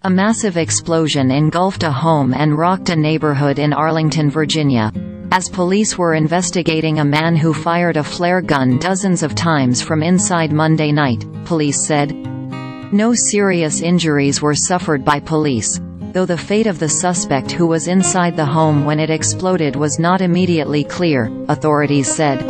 A massive explosion engulfed a home and rocked a neighborhood in Arlington, Virginia, as police were investigating a man who fired a flare gun dozens of times from inside Monday night, police said. No serious injuries were suffered by police, though the fate of the suspect who was inside the home when it exploded was not immediately clear, authorities said.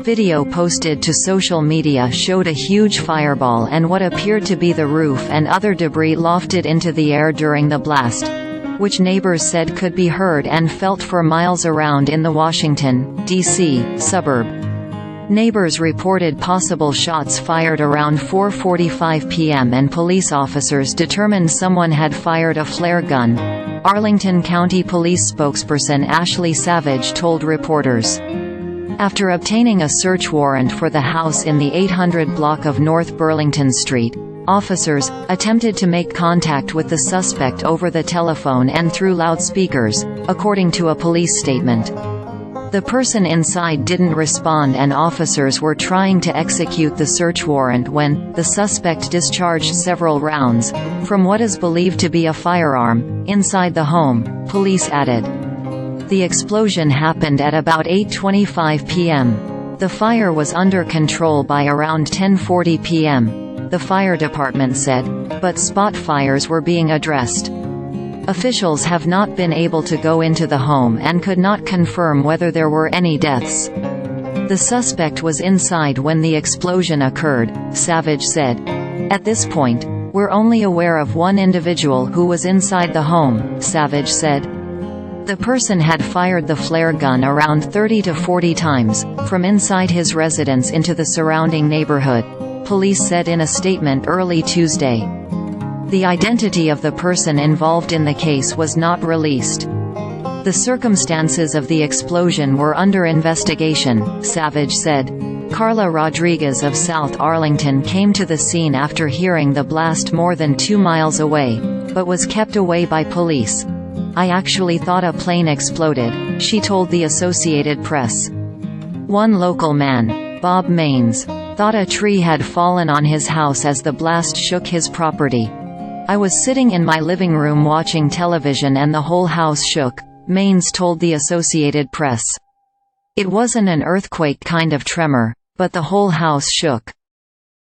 Video posted to social media showed a huge fireball and what appeared to be the roof and other debris lofted into the air during the blast, which neighbors said could be heard and felt for miles around in the Washington, D.C., suburb. Neighbors reported possible shots fired around 4:45 p.m. and police officers determined someone had fired a flare gun, Arlington County Police spokesperson Ashley Savage told reporters. After obtaining a search warrant for the house in the 800 block of North Burlington Street, officers attempted to make contact with the suspect over the telephone and through loudspeakers, according to a police statement. The person inside didn't respond and officers were trying to execute the search warrant when the suspect discharged several rounds from what is believed to be a firearm inside the home, police added. The explosion happened at about 8:25 p.m. The fire was under control by around 10:40 p.m., the fire department said, but spot fires were being addressed. Officials have not been able to go into the home and could not confirm whether there were any deaths. The suspect was inside when the explosion occurred, Savage said. At this point, we're only aware of one individual who was inside the home, Savage said. The person had fired the flare gun around 30 to 40 times, from inside his residence into the surrounding neighborhood, police said in a statement early Tuesday. The identity of the person involved in the case was not released. The circumstances of the explosion were under investigation, Savage said. Carla Rodriguez of South Arlington came to the scene after hearing the blast more than 2 miles away, but was kept away by police. I actually thought a plane exploded, she told the Associated Press. One local man, Bob Maines, thought a tree had fallen on his house as the blast shook his property. I was sitting in my living room watching television and the whole house shook, Maines told the Associated Press. It wasn't an earthquake kind of tremor, but the whole house shook.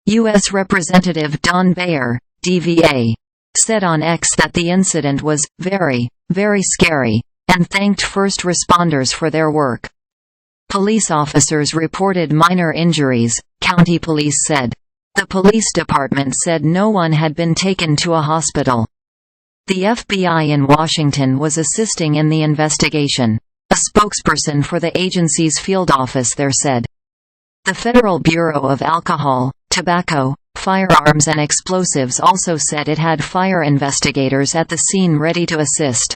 U.S. Representative Don Beyer, DVA, said on X that the incident was very, very scary, and thanked first responders for their work. Police officers reported minor injuries, county police said. The police department said no one had been taken to a hospital. The FBI in Washington was assisting in the investigation, a spokesperson for the agency's field office there said. The Federal Bureau of Alcohol, Tobacco, Firearms and Explosives also said it had fire investigators at the scene ready to assist.